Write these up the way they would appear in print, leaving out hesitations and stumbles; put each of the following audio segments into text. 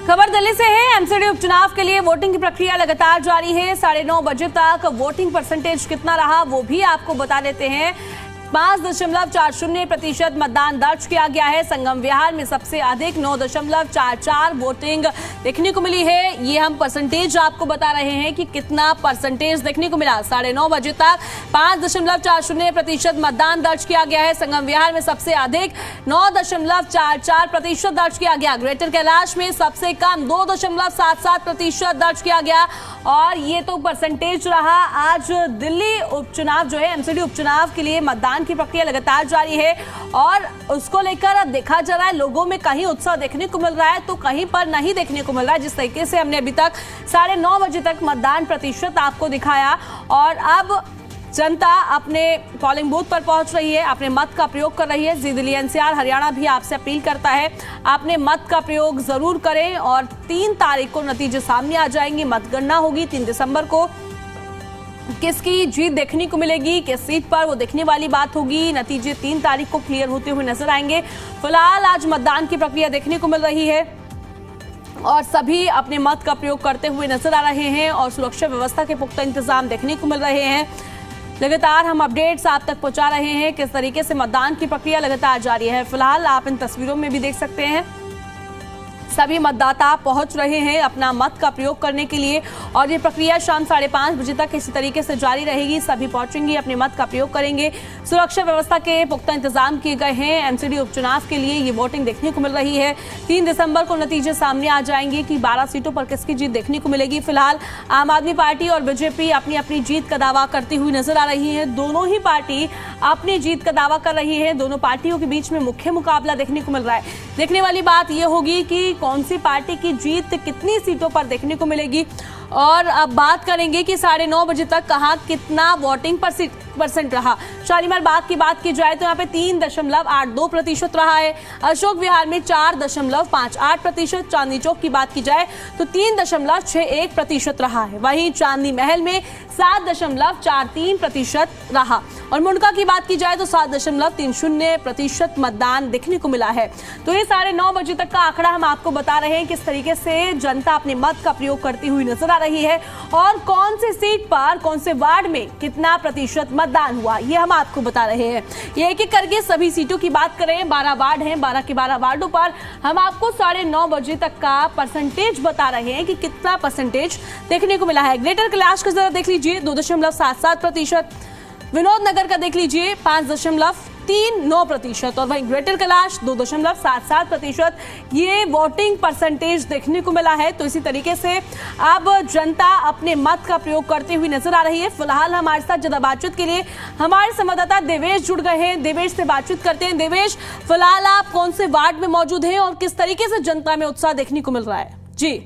खबर दिल्ली से है। एमसीडी उपचुनाव के लिए वोटिंग की प्रक्रिया लगातार जारी है। 9:30 बजे तक वोटिंग परसेंटेज कितना रहा वो भी आपको बता देते हैं। 5.40% मतदान दर्ज किया गया है। संगम विहार में सबसे अधिक 9.44 वोटिंग देखने को मिली है। ये हम परसेंटेज आपको बता रहे हैं कि कितना परसेंटेज देखने को मिला। 9:30 बजे तक 5.40% मतदान दर्ज किया गया है। संगम विहार में सबसे अधिक 9.44% दर्ज किया गया। ग्रेटर कैलाश में सबसे कम 2.77% दर्ज किया गया। और ये तो परसेंटेज रहा। आज दिल्ली उपचुनाव जो है, एमसीडी उपचुनाव के लिए मतदान की प्रक्रिया लगातार जारी है और उसको लेकर अब देखा जा रहा है लोगों में कहीं उत्साह देखने को मिल रहा है तो कहीं पर नहीं देखने को मिल रहा है। जिस तरीके से हमने अभी तक 9:30 बजे तक मतदान प्रतिशत आपको दिखाया और अब जनता अपने पोलिंग बूथ पर पहुंच रही है, अपने मत का प्रयोग कर रही है। जी दिल्ली एनसीआर हरियाणा भी आपसे अपील करता है आपने मत का प्रयोग जरूर करें और 3 तारीख को नतीजे सामने आ जाएंगे। मतगणना होगी 3 दिसंबर को। किसकी जीत देखने को मिलेगी, किस सीट पर, वो देखने वाली बात होगी। नतीजे 3 तारीख को क्लियर होते हुए नजर आएंगे। फिलहाल आज मतदान की प्रक्रिया देखने को मिल रही है और सभी अपने मत का प्रयोग करते हुए नजर आ रहे हैं और सुरक्षा व्यवस्था के पुख्ता इंतजाम देखने को मिल रहे हैं। लगातार हम अपडेट्स आप तक पहुंचा रहे हैं किस तरीके से मतदान की प्रक्रिया लगातार जारी है। फिलहाल आप इन तस्वीरों में भी देख सकते हैं सभी मतदाता पहुंच रहे हैं अपना मत का प्रयोग करने के लिए और ये प्रक्रिया शाम 5:30 बजे तक इसी तरीके से जारी रहेगी। सभी पहुंचेंगे, अपने मत का प्रयोग करेंगे। सुरक्षा व्यवस्था के पुख्ता इंतजाम किए गए हैं। एमसीडी उपचुनाव के लिए ये वोटिंग देखने को मिल रही है। 3 दिसंबर को नतीजे सामने आ जाएंगे कि 12 सीटों पर किसकी जीत देखने को मिलेगी। फिलहाल आम आदमी पार्टी और बीजेपी अपनी अपनी जीत का दावा करती हुई नजर आ रही है। दोनों ही पार्टी अपनी जीत का दावा कर रही है। दोनों पार्टियों के बीच में मुख्य मुकाबला देखने को मिल रहा है। देखने वाली बात यह होगी कि कौन सी पार्टी की जीत कितनी सीटों पर देखने को मिलेगी। और अब बात करेंगे कि 9:30 बजे तक कहां कितना वोटिंग परसेंट रहा। शालीमार बाग की बात की जाए तो यहाँ पे 3.82% रहा है। अशोक विहार में 4.58%। चांदनी चौक की बात की जाए तो 3.61% रहा है। वहीं चांदनी महल में 7.43% रहा और मुंडका की बात की जाए तो 7.30% मतदान देखने को मिला है। तो ये 9:30 बजे तक का आंकड़ा हम आपको बता रहे हैं किस तरीके से जनता अपने मत का प्रयोग करती हुई नजर आ रही है और कौन सी सीट पर, कौन से वार्ड में कितना प्रतिशत मतदान हुआ ये हम आपको बता रहे हैं। ये एक एक करके सभी सीटों की बात करें, 12 वार्ड हैं, 12 के 12 वार्डों पर हम आपको 9:30 बजे तक का परसेंटेज बता रहे हैं कि कितना परसेंटेज देखने को मिला है। ग्रेटर कैलाश का जरा देख लीजिए 2.77%। विनोद नगर का देख लीजिए 5.39% और वहीं ग्रेटर कैलाश 2.77%। ये वोटिंग परसेंटेज देखने को मिला है। तो इसी तरीके से अब जनता अपने मत का प्रयोग करते हुए नजर आ रही है। फिलहाल हमारे साथ ज्यादा बातचीत के लिए हमारे संवाददाता देवेश जुड़ गए हैं। देवेश से बातचीत करते हैं। देवेश, फिलहाल आप कौन से वार्ड में मौजूद हैं और किस तरीके से जनता में उत्साह देखने को मिल रहा है? जी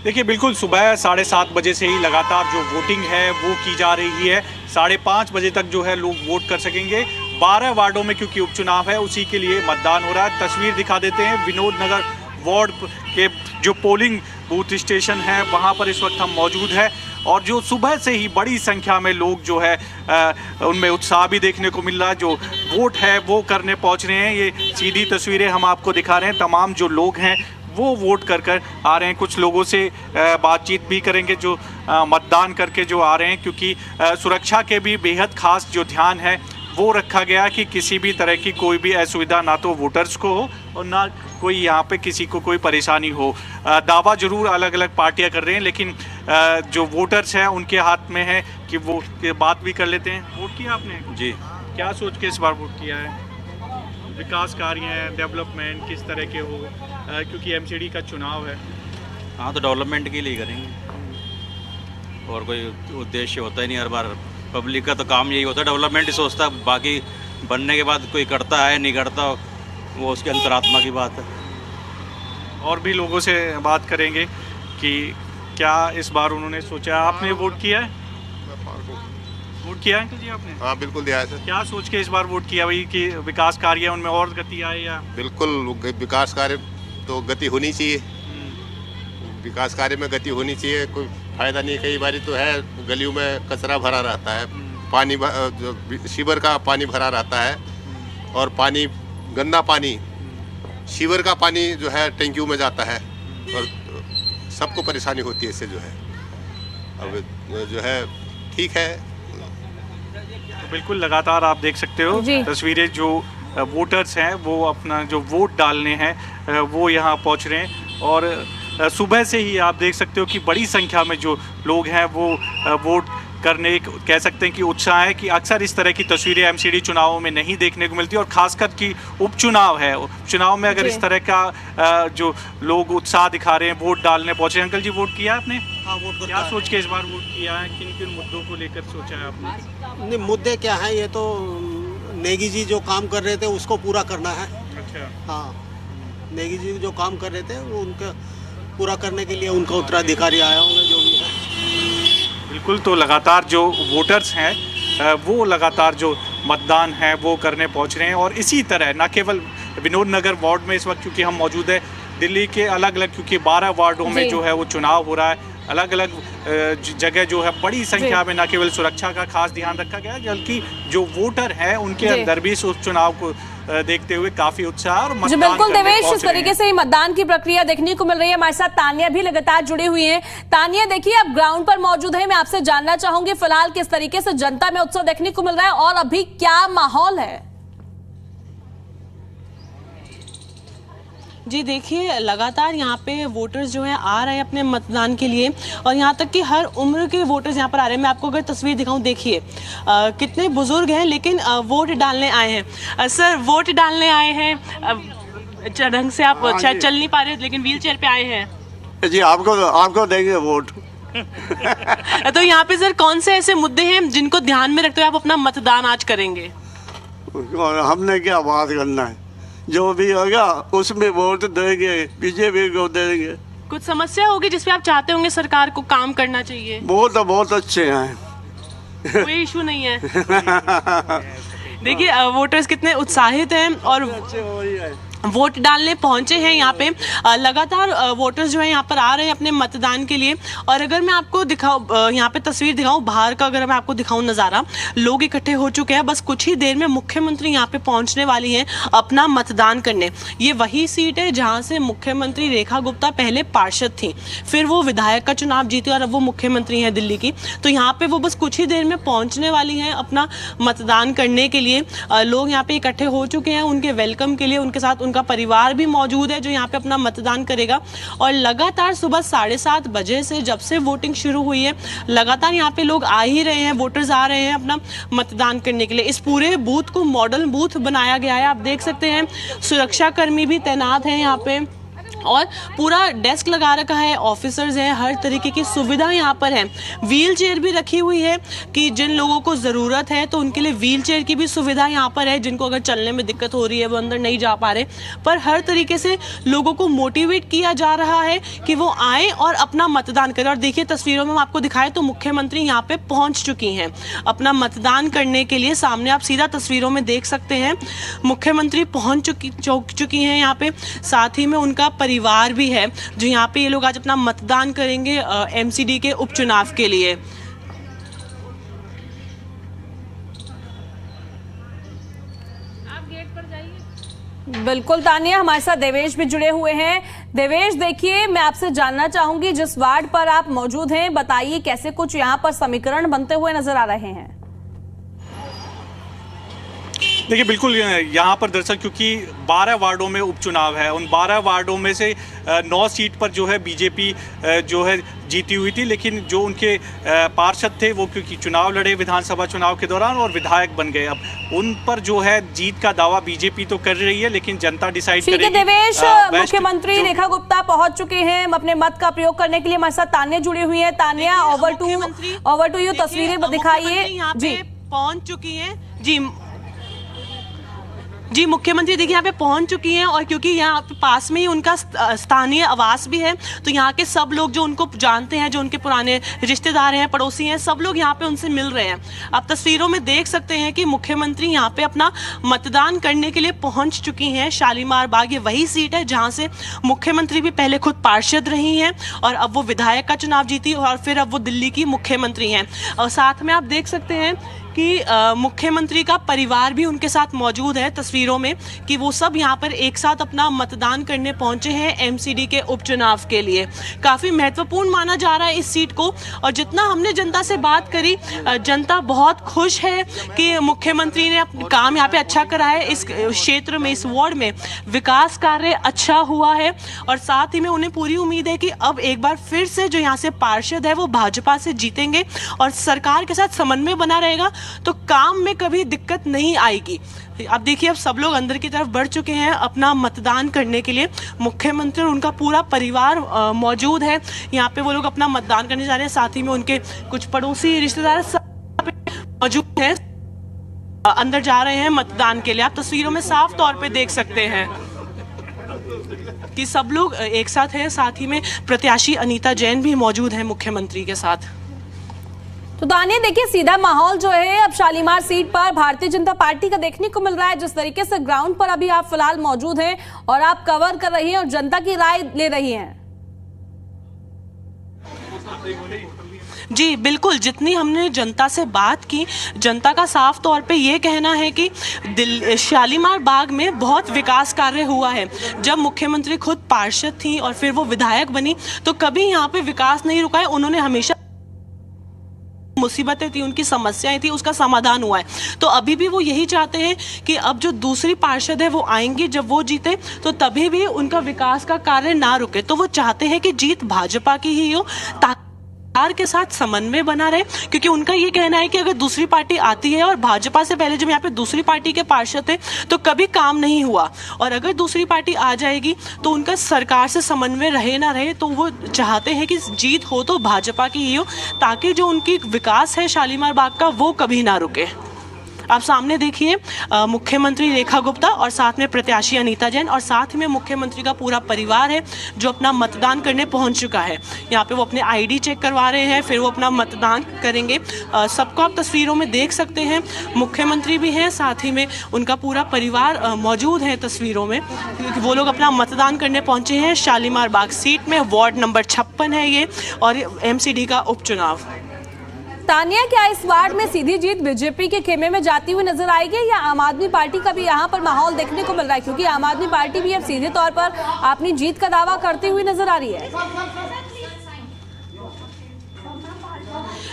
देखिए, बिल्कुल सुबह 7:30 बजे से ही लगातार जो वोटिंग है वो की जा रही है। 5:30 बजे तक जो है लोग वोट कर सकेंगे। 12 वार्डों में क्योंकि उपचुनाव है उसी के लिए मतदान हो रहा है। तस्वीर दिखा देते हैं विनोद नगर वार्ड के जो पोलिंग बूथ स्टेशन है वहाँ पर इस वक्त हम मौजूद है और जो सुबह से ही बड़ी संख्या में लोग जो है उनमें उत्साह भी देखने को मिल रहा है। जो वोट है वो करने पहुँच रहे हैं। ये सीधी तस्वीरें हम आपको दिखा रहे हैं। तमाम जो लोग हैं वो वोट कर आ रहे हैं। कुछ लोगों से बातचीत भी करेंगे जो मतदान करके जो आ रहे हैं, क्योंकि सुरक्षा के भी बेहद खास जो ध्यान है वो रखा गया कि किसी भी तरह की कोई भी असुविधा ना तो वोटर्स को हो और ना कोई यहाँ पे किसी को कोई परेशानी हो। दावा जरूर अलग अलग पार्टियाँ कर रहे हैं लेकिन जो वोटर्स हैं उनके हाथ में है कि वो बात भी कर लेते हैं। वोट किया आपने? जी। क्या सोच के इस बार वोट किया है? विकास कार्य हैं, डेवलपमेंट किस तरह के हो, क्योंकि एमसीडी का चुनाव है। हाँ, तो डेवलपमेंट के लिए करेंगे और कोई उद्देश्य होता ही नहीं। हर बार पब्लिक का तो काम यही होता है, डेवलपमेंट ही सोचता है। बाकी बनने के बाद कोई करता है नहीं करता वो उसकी अंतरात्मा की बात है। और भी लोगों से बात करेंगे कि क्या इस बार उन्होंने सोचा। आपने वोट किया है? वोट किया है जी आपने? हाँ बिल्कुल दिया है सर। क्या सोच के इस बार वोट किया भाई कि विकास कार्य उनमें और गति आए या? बिल्कुल विकास कार्य तो गति होनी चाहिए। विकास कार्य में गति होनी चाहिए। कोई फायदा नहीं। कई बार तो है गलियों में कचरा भरा रहता है, पानी सीवर का पानी भरा रहता है और पानी गंदा पानी सीवर का पानी जो है टैंकियों में जाता है और सबको परेशानी होती है इससे जो है। अब जो है ठीक है। तो बिल्कुल लगातार आप देख सकते हो जी। तस्वीरें, जो वोटर्स हैं वो अपना जो वोट डालने हैं वो यहाँ पहुँच रहे हैं और सुबह से ही आप देख सकते हो कि बड़ी संख्या में जो लोग हैं वो वोट करने कह सकते हैं कि उत्साह है, कि अक्सर इस तरह की तस्वीरें एमसीडी चुनावों में नहीं देखने को मिलती और खासकर कि उपचुनाव है, उपचुनाव में अगर इस तरह का जो लोग उत्साह दिखा रहे हैं, वोट डालने पहुंचे। अंकल जी, वोट किया आपने? हाँ, वोट क्या सोच के इस बार वोट किया है? किन किन मुद्दों को लेकर सोचा है आपने? नहीं, मुद्दे क्या है, ये तो नेगी जी जो काम कर रहे थे उसको पूरा करना है। अच्छा। हाँ, नेगी जी जो काम कर रहे थे वो उनका पूरा करने के लिए उनका उत्तराधिकारी आया होंगे जो भी है। बिल्कुल, तो लगातार जो वोटर्स हैं वो लगातार जो मतदान है वो करने पहुंच रहे हैं और इसी तरह न केवल विनोद नगर वार्ड में इस वक्त क्योंकि हम मौजूद है, दिल्ली के अलग अलग क्योंकि 12 वार्डों में जो है वो चुनाव हो रहा है, अलग अलग जगह जो है बड़ी संख्या में न केवल सुरक्षा का खास ध्यान रखा गया बल्कि जो वोटर हैं उनके अंदर भी इस चुनाव को देखते हुए काफी उत्साह और जी बिल्कुल देवेश, इस तरीके से ही मतदान की प्रक्रिया देखने को मिल रही है। हमारे साथ तानिया भी लगातार जुड़ी हुई हैं। तानिया, देखिए आप ग्राउंड पर मौजूद हैं, मैं आपसे जानना चाहूंगी फिलहाल किस तरीके से जनता में उत्साह देखने को मिल रहा है और अभी क्या माहौल है? जी देखिए, लगातार यहाँ पे वोटर्स जो हैं आ रहे हैं अपने मतदान के लिए और यहाँ तक कि हर उम्र के वोटर्स यहाँ पर आ रहे हैं। मैं आपको अगर तस्वीर दिखाऊं, देखिए कितने बुजुर्ग हैं लेकिन वोट डालने आए हैं। सर, वोट डालने आए हैं, ढंग से आप शायद चल नहीं पा रहे लेकिन व्हील चेयर पे आए हैं जी। आपको देंगे वोट। तो यहाँ पे सर कौन से ऐसे मुद्दे हैं जिनको ध्यान में रखते हुए आप अपना मतदान आज करेंगे? और हमने क्या बात करना है, जो भी होगा उसमें वोट देंगे, बीजेपी को देंगे। कुछ समस्या होगी जिसपे आप चाहते होंगे सरकार को काम करना चाहिए? वो तो बहुत अच्छे हैं, कोई इशू नहीं है। देखिए वोटर्स कितने उत्साहित हैं और वोट डालने पहुंचे हैं यहाँ पे। लगातार वोटर्स जो है यहाँ पर आ रहे हैं अपने मतदान के लिए। और अगर मैं आपको दिखाऊं, यहाँ पे तस्वीर दिखाऊं बाहर का, अगर मैं आपको दिखाऊं नज़ारा, लोग इकट्ठे हो चुके हैं। बस कुछ ही देर में मुख्यमंत्री यहाँ पे पहुंचने वाली हैं अपना मतदान करने। ये वही सीट है जहाँ से मुख्यमंत्री रेखा गुप्ता पहले पार्षद थी, फिर वो विधायक का चुनाव जीती और अब वो मुख्यमंत्री हैं दिल्ली की। तो यहाँ पे वो बस कुछ ही देर में पहुँचने वाली हैं अपना मतदान करने के लिए। लोग यहाँ पे इकट्ठे हो चुके हैं उनके वेलकम के लिए। उनके साथ उनका परिवार भी मौजूद है जो यहाँ पे अपना मतदान करेगा। और लगातार सुबह 7:30 बजे से जब से वोटिंग शुरू हुई है, लगातार यहाँ पे लोग आ ही रहे हैं, वोटर्स आ रहे हैं अपना मतदान करने के लिए। इस पूरे बूथ को मॉडल बूथ बनाया गया है, आप देख सकते हैं। सुरक्षा कर्मी भी तैनात हैं यहाँ पे और पूरा डेस्क लगा रखा है, ऑफिसर्स हैं, हर तरीके की सुविधा यहाँ पर है। व्हील चेयर भी रखी हुई है कि जिन लोगों को ज़रूरत है तो उनके लिए व्हील चेयर की भी सुविधा यहाँ पर है। जिनको अगर चलने में दिक्कत हो रही है, वो अंदर नहीं जा पा रहे, पर हर तरीके से लोगों को मोटिवेट किया जा रहा है कि वो आए और अपना मतदान करें। और देखिए तस्वीरों में हम आपको दिखाएं तो मुख्यमंत्री यहाँ पे पहुँच चुकी हैं अपना मतदान करने के लिए। सामने आप सीधा तस्वीरों में देख सकते हैं, मुख्यमंत्री पहुँच चुकी हैं यहाँ पे। साथ ही में उनका परिवार भी है जो यहाँ पे ये लोग आज अपना मतदान करेंगे एमसीडी के उपचुनाव के लिए। बिल्कुल तानिया, हमारे साथ देवेश भी जुड़े हुए हैं। देवेश, देखिए मैं आपसे जानना चाहूंगी जिस वार्ड पर आप मौजूद हैं, बताइए कैसे कुछ यहाँ पर समीकरण बनते हुए नजर आ रहे हैं? देखिए बिल्कुल, यहाँ पर दरअसल क्योंकि 12 वार्डों में उपचुनाव है, उन 12 वार्डों में से 9 सीट पर जो है बीजेपी जो है जीती हुई थी, लेकिन जो उनके पार्षद थे वो क्योंकि चुनाव लड़े विधानसभा चुनाव के दौरान और विधायक बन गए, अब उन पर जो है जीत का दावा बीजेपी तो कर रही है लेकिन जनता डिसाइड करेगी। ठीक है देवेश, मुख्यमंत्री रेखा गुप्ता पहुंच चुके हैं अपने मत का प्रयोग करने के लिए। हमारे साथ तानिया जुड़ी हुई है। तानिया, ओवर टू यू, तस्वीरें दिखाइए। जी पहुंच चुकी है। जी मुख्यमंत्री देखिए यहाँ पे पहुंच चुकी हैं और क्योंकि यहाँ पास में ही उनका स्थानीय आवास भी है तो यहाँ के सब लोग जो उनको जानते हैं, जो उनके पुराने रिश्तेदार हैं, पड़ोसी हैं, सब लोग यहाँ पे उनसे मिल रहे हैं। आप तस्वीरों में देख सकते हैं कि मुख्यमंत्री यहाँ पे अपना मतदान करने के लिए पहुँच चुकी हैं। शालीमार बाग ये वही सीट है जहाँ से मुख्यमंत्री भी पहले खुद पार्षद रही हैं और अब वो विधायक का चुनाव जीती और फिर अब वो दिल्ली की मुख्यमंत्री हैं। और साथ में आप देख सकते हैं कि मुख्यमंत्री का परिवार भी उनके साथ मौजूद है तस्वीरों में, कि वो सब यहाँ पर एक साथ अपना मतदान करने पहुंचे हैं एमसीडी के उपचुनाव के लिए। काफ़ी महत्वपूर्ण माना जा रहा है इस सीट को, और जितना हमने जनता से बात करी, जनता बहुत खुश है कि मुख्यमंत्री ने काम यहाँ पे अच्छा करा है। इस क्षेत्र में, इस वार्ड में विकास कार्य अच्छा हुआ है, और साथ ही में उन्हें पूरी उम्मीद है कि अब एक बार फिर से जो यहाँ से पार्षद है वो भाजपा से जीतेंगे और सरकार के साथ समन्वय बना रहेगा, तो काम में कभी दिक्कत नहीं आएगी। अब देखिए, अब सब लोग अंदर की तरफ बढ़ चुके हैं अपना मतदान करने के लिए। मुख्यमंत्री और उनका पूरा परिवार मौजूद है यहाँ पे, वो लोग अपना मतदान करने जा रहे हैं। साथ ही में उनके कुछ पड़ोसी रिश्तेदार सब मौजूद हैं, अंदर जा रहे हैं मतदान के लिए। आप तस्वीरों में साफ तौर पे देख सकते हैं कि सब लोग एक साथ हैं। साथ ही में प्रत्याशी अनीता जैन भी मौजूद हैं मुख्यमंत्री के साथ। तो दानिया, देखिए सीधा माहौल जो है अब शालीमार सीट पर भारतीय जनता पार्टी का देखने को मिल रहा है। जिस तरीके से ग्राउंड पर अभी आप फिलहाल मौजूद हैं और आप कवर कर रही हैं और जनता की राय ले रही हैं। जी बिल्कुल, जितनी हमने जनता से बात की, जनता का साफ तौर पे ये कहना है कि शालीमार बाग में बहुत विकास कार्य हुआ है। जब मुख्यमंत्री खुद पार्षद थी और फिर वो विधायक बनी, तो कभी यहाँ पे विकास नहीं रुका है। उन्होंने हमेशा मुसीबतें थी, उनकी समस्याएं थी, उसका समाधान हुआ है। तो अभी भी वो यही चाहते हैं कि अब जो दूसरी पार्षद है वो आएंगी, जब वो जीते तो तभी भी उनका विकास का कार्य ना रुके। तो वो चाहते हैं कि जीत भाजपा की ही हो, ताकि सरकार के साथ समन्वय बना रहे, क्योंकि उनका ये कहना है कि अगर दूसरी पार्टी आती है और भाजपा से पहले जब यहाँ पे दूसरी पार्टी के पार्षद थे तो कभी काम नहीं हुआ, और अगर दूसरी पार्टी आ जाएगी तो उनका सरकार से समन्वय रहे ना रहे। तो वो चाहते हैं कि जीत हो तो भाजपा की ही हो, ताकि जो उनकी विकास है शालीमार बाग का वो कभी ना रुके। आप सामने देखिए, मुख्यमंत्री रेखा गुप्ता और साथ में प्रत्याशी अनीता जैन और साथ में मुख्यमंत्री का पूरा परिवार है जो अपना मतदान करने पहुंच चुका है। यहाँ पे वो अपने आईडी चेक करवा रहे हैं, फिर वो अपना मतदान करेंगे। सबको आप तस्वीरों में देख सकते हैं, मुख्यमंत्री भी हैं, साथ ही में उनका पूरा परिवार मौजूद है तस्वीरों में, क्योंकि वो लोग अपना मतदान करने पहुँचे हैं शालीमार बाग सीट में। वार्ड नंबर 56 है ये, और MCD का उपचुनाव। तानिया, क्या इस वार्ड में सीधी जीत बीजेपी के खेमे में जाती हुई नजर आएगी, या आम आदमी पार्टी का भी यहाँ पर माहौल देखने को मिल रहा है? क्योंकि आम आदमी पार्टी भी अब सीधे तौर पर अपनी जीत का दावा करती हुई नजर आ रही है।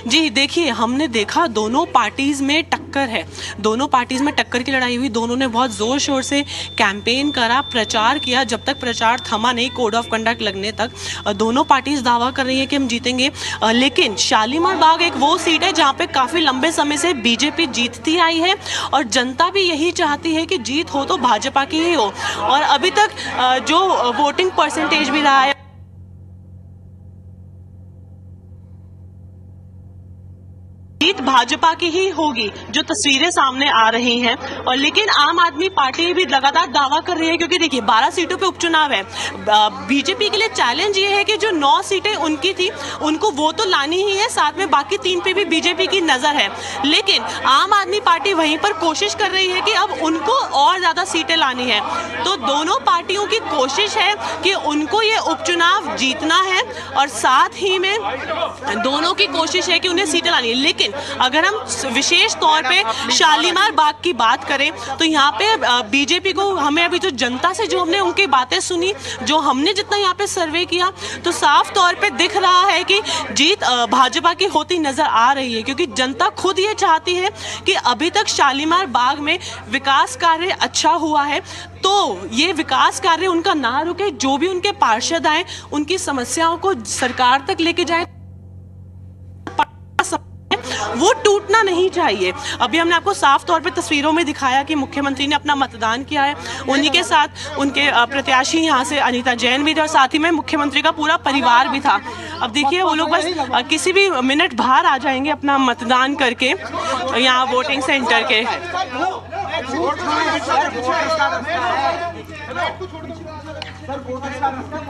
जी देखिए, हमने देखा दोनों पार्टीज में टक्कर है, दोनों पार्टीज में टक्कर की लड़ाई हुई। दोनों ने बहुत जोर शोर से कैंपेन करा, प्रचार किया, जब तक प्रचार थमा नहीं कोड ऑफ कंडक्ट लगने तक। दोनों पार्टीज दावा कर रही है कि हम जीतेंगे, लेकिन शालीमार बाग एक वो सीट है जहाँ पे काफ़ी लंबे समय से बीजेपी जीतती आई है, और जनता भी यही चाहती है कि जीत हो तो भाजपा की ही हो। और अभी तक जो वोटिंग परसेंटेज भी रहा है, जीत भाजपा की ही होगी, जो तस्वीरें सामने आ रही हैं। और लेकिन आम आदमी पार्टी भी लगातार दावा कर रही है, क्योंकि देखिए 12 सीटों पे उपचुनाव है। बीजेपी के लिए चैलेंज ये है कि जो 9 सीटें उनकी थी उनको वो तो लानी ही है, साथ में बाकी 3 पे भी बीजेपी की नजर है। लेकिन आम आदमी पार्टी वहीं पर कोशिश कर रही है कि अब उनको और ज्यादा सीटें लानी है। तो दोनों पार्टियों की कोशिश है कि उनको ये उपचुनाव जीतना है, और साथ ही में दोनों की कोशिश है कि उन्हें सीटें लानी है। लेकिन अगर हम विशेष तौर पे शालीमार बाग की बात करें, तो यहाँ पे बीजेपी को, हमें अभी जो जनता से जो हमने उनकी बातें सुनी, जो हमने जितना यहाँ पे सर्वे किया, तो साफ तौर पे दिख रहा है कि जीत भाजपा की होती नजर आ रही है। क्योंकि जनता खुद ये चाहती है कि अभी तक शालीमार बाग में विकास कार्य अच्छा हुआ है, तो ये विकास कार्य उनका ना रुके। जो भी उनके पार्षद आए उनकी समस्याओं को सरकार तक लेके जाए, वो टूटना नहीं चाहिए। अभी हमने आपको साफ तौर पे तस्वीरों में दिखाया कि मुख्यमंत्री ने अपना मतदान किया है, उन्हीं के साथ उनके प्रत्याशी यहाँ से अनीता जैन भी थे, और साथ ही में मुख्यमंत्री का पूरा परिवार भी था। अब देखिए, वो लोग बस किसी भी मिनट बाहर आ जाएंगे अपना मतदान करके यहाँ वोटिंग सेंटर के।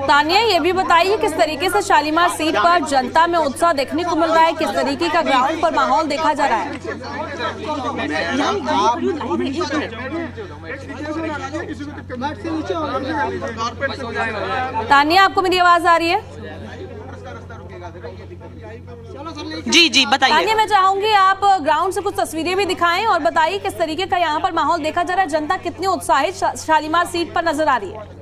तानिया, ये भी बताइए किस तरीके से शालीमार सीट पर जनता में उत्साह देखने को मिल रहा है, किस तरीके का ग्राउंड पर माहौल देखा जा रहा है? तानिया, आपको मेरी आवाज आ रही है? जी जी बताइए। तानिया, मैं चाहूंगी आप ग्राउंड से कुछ तस्वीरें भी दिखाएं और बताइए किस तरीके का यहाँ पर माहौल देखा जा रहा है, जनता कितनी उत्साहित शालीमार सीट पर नजर आ रही है।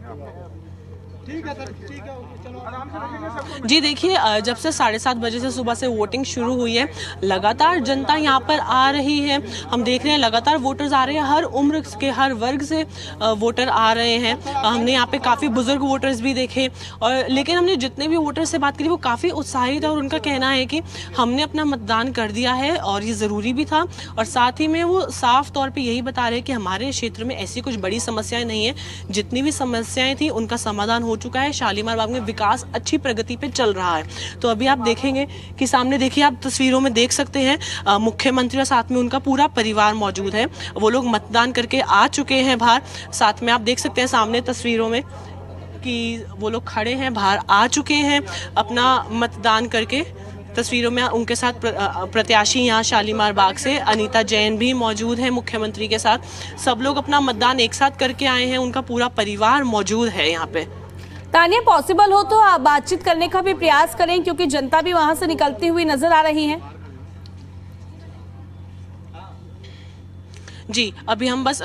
जी देखिए, जब से 7:30 बजे से सुबह से वोटिंग शुरू हुई है, लगातार जनता यहाँ पर आ रही है। हम देख रहे हैं लगातार वोटर्स आ रहे हैं, हर उम्र के हर वर्ग से वोटर आ रहे हैं। हमने यहाँ पे काफ़ी बुजुर्ग वोटर्स भी देखे, और लेकिन हमने जितने भी वोटर्स से बात करी वो काफ़ी उत्साहित है और उनका कहना है कि हमने अपना मतदान कर दिया है और ये ज़रूरी भी था। और साथ ही में वो साफ तौर पर यही बता रहे हैं कि हमारे क्षेत्र में ऐसी कुछ बड़ी समस्याएं नहीं है, जितनी भी समस्याएं थी उनका समाधान हो चुका है। शालीमार बाग में विकास अच्छी प्रगति पे चल रहा है। तो अभी आप देखेंगे कि सामने देखिए, आप तस्वीरों में देख सकते हैं मुख्यमंत्री और साथ में उनका पूरा परिवार मौजूद है। वो लोग मतदान करके आ चुके हैं बाहर। साथ में आप देख सकते हैं सामने तस्वीरों में कि वो लोग खड़े हैं, बाहर आ चुके हैं अपना मतदान करके। तस्वीरों में उनके साथ प्रत्याशी यहाँ शालीमार बाग से अनीता जैन भी मौजूद है मुख्यमंत्री के साथ। सब लोग अपना मतदान एक साथ करके आए हैं, उनका पूरा परिवार मौजूद है यहाँ पे। तानिया, पॉसिबल हो तो आप बातचीत करने का भी प्रयास करें, क्योंकि जनता भी वहां से निकलती हुई नजर आ रही है। जी अभी हम बस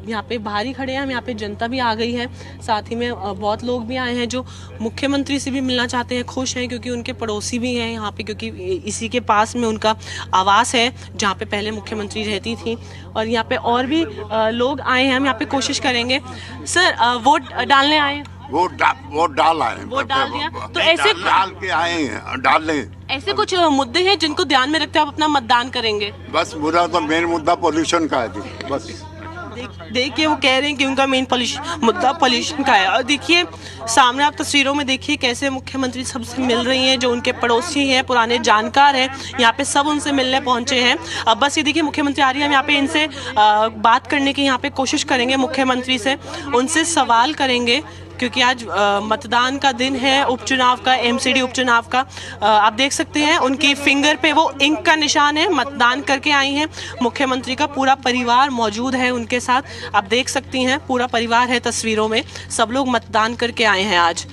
यहाँ पे बाहर ही खड़े हैं, हम यहाँ पे जनता भी आ गई है। साथ ही में बहुत लोग भी आए हैं जो मुख्यमंत्री से भी मिलना चाहते हैं, खुश हैं क्योंकि उनके पड़ोसी भी हैं यहाँ पे, क्योंकि इसी के पास में उनका आवास है जहाँ पे पहले मुख्यमंत्री रहती थी। और यहाँ पे और भी लोग आए हैं, हम यहाँ पे कोशिश करेंगे। सर, वोट डालने आए? वोट डाल आए। वोट डाल दिया? तो ऐसे डाल के आए हैं, डाल लें। ऐसे कुछ मुद्दे हैं जिनको ध्यान में रखते हुए आप अपना मतदान करेंगे? बस मुद्दा तो मेन मुद्दा पोल्यूशन का है जी, बस। देखिए वो कह रहे हैं कि उनका मेन मुद्दा पोल्यूशन का है। और देखिए सामने आप तस्वीरों में देखिए कैसे मुख्यमंत्री सबसे मिल रही हैं, जो उनके पड़ोसी हैं, पुराने जानकार हैं, यहाँ पे सब उनसे मिलने पहुंचे हैं। अब बस ये देखिए मुख्यमंत्री आ रही है, हम यहाँ पे इनसे बात करने की यहाँ पे कोशिश करेंगे, मुख्यमंत्री से उनसे सवाल करेंगे, क्योंकि आज मतदान का दिन है, उपचुनाव का, एमसीडी उपचुनाव का। आप देख सकते हैं उनकी फिंगर पे वो इंक का निशान है, मतदान करके आई हैं। मुख्यमंत्री का पूरा परिवार मौजूद है उनके साथ, आप देख सकती हैं पूरा परिवार है तस्वीरों में, सब लोग मतदान करके आए हैं आज।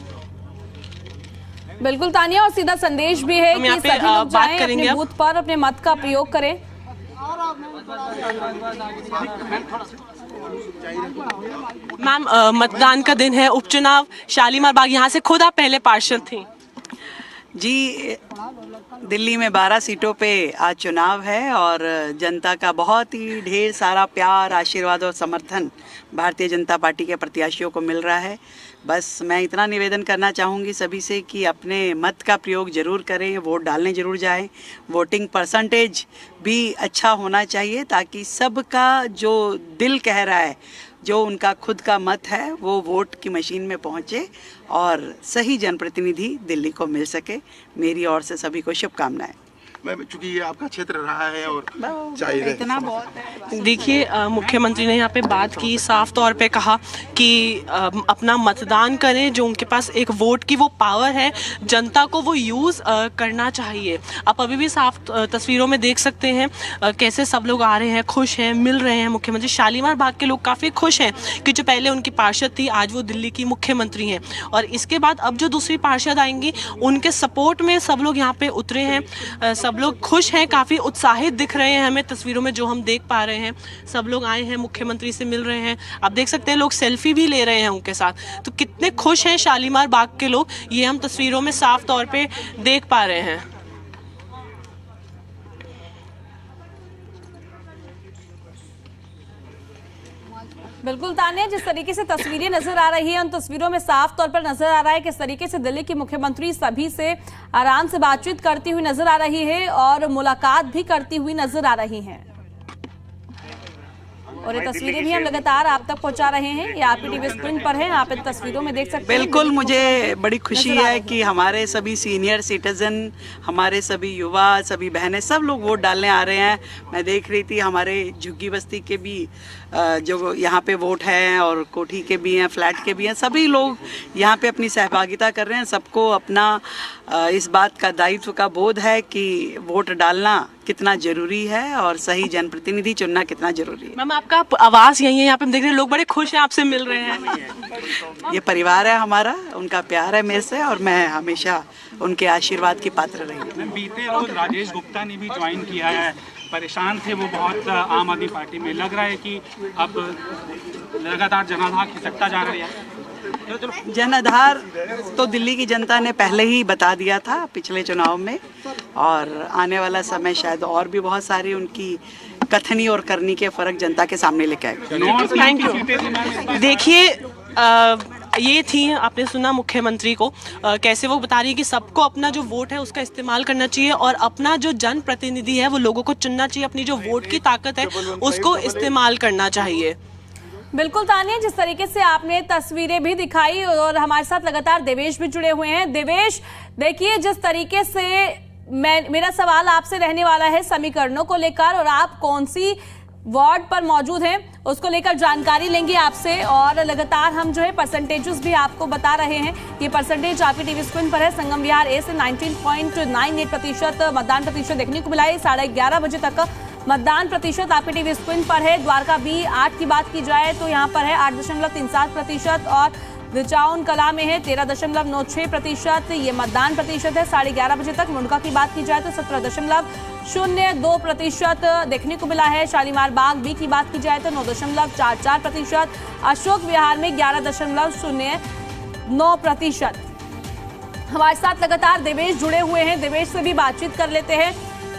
बिल्कुल तानिया, और सीधा संदेश भी है कि सभी लोग जाएं अपने बूथ पर अपने मत का प्रयोग करें। मैम, मतदान का दिन है, उपचुनाव, शालीमार बाग, यहाँ से खुद आप पहले पार्षद थी जी। दिल्ली में 12 सीटों पे आज चुनाव है और जनता का बहुत ही ढेर सारा प्यार, आशीर्वाद और समर्थन भारतीय जनता पार्टी के प्रत्याशियों को मिल रहा है। बस मैं इतना निवेदन करना चाहूँगी सभी से कि अपने मत का प्रयोग ज़रूर करें, वोट डालने ज़रूर जाएं। वोटिंग परसेंटेज भी अच्छा होना चाहिए ताकि सबका जो दिल कह रहा है, जो उनका खुद का मत है, वो वोट की मशीन में पहुंचे और सही जनप्रतिनिधि दिल्ली को मिल सके। मेरी ओर से सभी को शुभकामनाएं। चूंकि ये आपका क्षेत्र रहा है और चाहिए इतना बहुत है। देखिए मुख्यमंत्री ने यहाँ पे बात की, साफ तौर पे कहा कि अपना मतदान करें, जो उनके पास एक वोट की वो पावर है, जनता को वो यूज़ करना चाहिए। आप अभी भी साफ तस्वीरों में देख सकते हैं कैसे सब लोग आ रहे हैं, खुश हैं, मिल रहे हैं मुख्यमंत्री। शालीमार बाग के लोग काफ़ी खुश हैं कि जो पहले उनकी पार्षद थी आज वो दिल्ली की मुख्यमंत्री हैं, और इसके बाद अब जो दूसरी पार्षद आएंगी उनके सपोर्ट में सब लोग यहाँ पे उतरे हैं। सब लोग खुश हैं, काफ़ी उत्साहित दिख रहे हैं हमें तस्वीरों में जो हम देख पा रहे हैं। सब लोग आए हैं, मुख्यमंत्री से मिल रहे हैं, आप देख सकते हैं लोग सेल्फी भी ले रहे हैं उनके साथ। तो कितने खुश हैं शालीमार बाग के लोग, ये हम तस्वीरों में साफ तौर पे देख पा रहे हैं। बिल्कुल तानिया, जिस तरीके से तस्वीरें नजर आ रही हैं उन तस्वीरों में साफ तौर पर नजर आ रहा है किस तरीके से दिल्ली की मुख्यमंत्री सभी से आराम से बातचीत करती हुई नजर आ रही है और मुलाकात भी करती हुई नजर आ रही हैं। और ये तस्वीरें भी हम लगातार आप तक पहुंचा रहे हैं, ये आपकी टीवी स्क्रीन पर है, आप इन तस्वीरों में देख सकते हैं। बिल्कुल, मुझे बड़ी खुशी है कि हमारे सभी सीनियर सिटीजन, हमारे सभी युवा, सभी बहनें, सब लोग वोट डालने आ रहे हैं। मैं देख रही थी हमारे झुग्गी बस्ती के भी जो यहाँ पे वोट हैं और कोठी के भी हैं, फ्लैट के भी हैं, सभी लोग यहाँ पे अपनी सहभागिता कर रहे हैं। सबको अपना इस बात का दायित्व का बोध है कि वोट डालना कितना जरूरी है और सही जनप्रतिनिधि चुनना कितना जरूरी है। मैम आपका आवास यही है, यहाँ पे हम देख रहे हैं लोग बड़े खुश हैं आपसे मिल रहे हैं। ये परिवार है हमारा, उनका प्यार है मेरे से और मैं हमेशा उनके आशीर्वाद की पात्र रही हूँ। बीते रोज राजेश गुप्ता ने भी ज्वाइन किया है, परेशान थे वो बहुत आम आदमी पार्टी में। लग रहा है कि अब लगातार जनाधार खिसकता जा रहा है। जनाधार तो दिल्ली की जनता ने पहले ही बता दिया था पिछले चुनाव में, और आने वाला समय शायद और भी बहुत सारी उनकी कथनी और करनी के फर्क जनता के सामने लेके आएगा। Thank you. देखिए ये थी, आपने सुना मुख्यमंत्री को कैसे वो बता रही है कि सबको अपना जो वोट है उसका इस्तेमाल करना चाहिए और अपना जो जनप्रतिनिधि है वो लोगों को चुनना चाहिए, अपनी जो वोट की ताकत है उसको इस्तेमाल करना चाहिए। बिल्कुल तानिया, जिस तरीके से आपने तस्वीरें भी दिखाई और हमारे साथ लगातार देवेश भी जुड़े हुए हैं। देवेश, देखिए जिस तरीके से मेरा सवाल आपसे रहने वाला है समीकरणों को लेकर, और आप कौन सी वार्ड पर मौजूद हैं उसको लेकर जानकारी लेंगे आपसे, और लगातार हम जो है परसेंटेजेस भी आपको बता रहे हैं। ये परसेंटेज आपकी टीवी स्क्रीन पर है। संगम विहार ए से 19.98% मतदान प्रतिशत देखने को मिला है। 11:30 बजे तक मतदान प्रतिशत आपके टीवी स्क्रीन पर है। द्वारका बी 8 की बात की जाए तो यहाँ पर है 8.37%, और दिचाउन कला में है 13.96%। ये मतदान प्रतिशत है। 11:30 बजे तक मुंडका की बात की जाए तो 17.02% देखने को मिला है। शालीमार बाग बी की बात की जाए तो 9.44%। अशोक विहार में 11.09%। हमारे साथ लगातार देवेश जुड़े हुए हैं, देवेश से भी बातचीत कर लेते हैं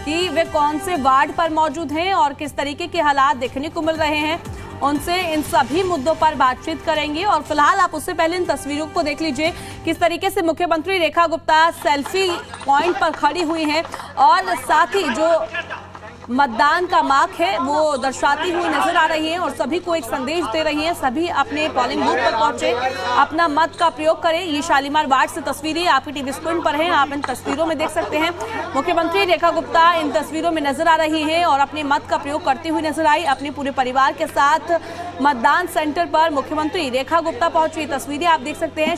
कि वे कौन से वार्ड पर मौजूद हैं और किस तरीके के हालात देखने को मिल रहे हैं। उनसे इन सभी मुद्दों पर बातचीत करेंगे। और फिलहाल आप उससे पहले इन तस्वीरों को देख लीजिए, किस तरीके से मुख्यमंत्री रेखा गुप्ता सेल्फी पॉइंट पर खड़ी हुई हैं और साथ ही जो मतदान का मार्क है वो दर्शाती हुई नजर आ रही हैं और सभी को एक संदेश दे रही हैं, सभी अपने पोलिंग बूथ पर पहुंचे, अपना मत का प्रयोग करें। ये शालीमार वार्ड से तस्वीरें आपकी टीवी स्क्रीन पर हैं, आप इन तस्वीरों में देख सकते हैं। मुख्यमंत्री रेखा गुप्ता इन तस्वीरों में नजर आ रही हैं और अपने मत का प्रयोग करती हुई नजर आई। अपने पूरे परिवार के साथ मतदान सेंटर पर मुख्यमंत्री रेखा गुप्ता पहुंची, तस्वीरें आप देख सकते हैं।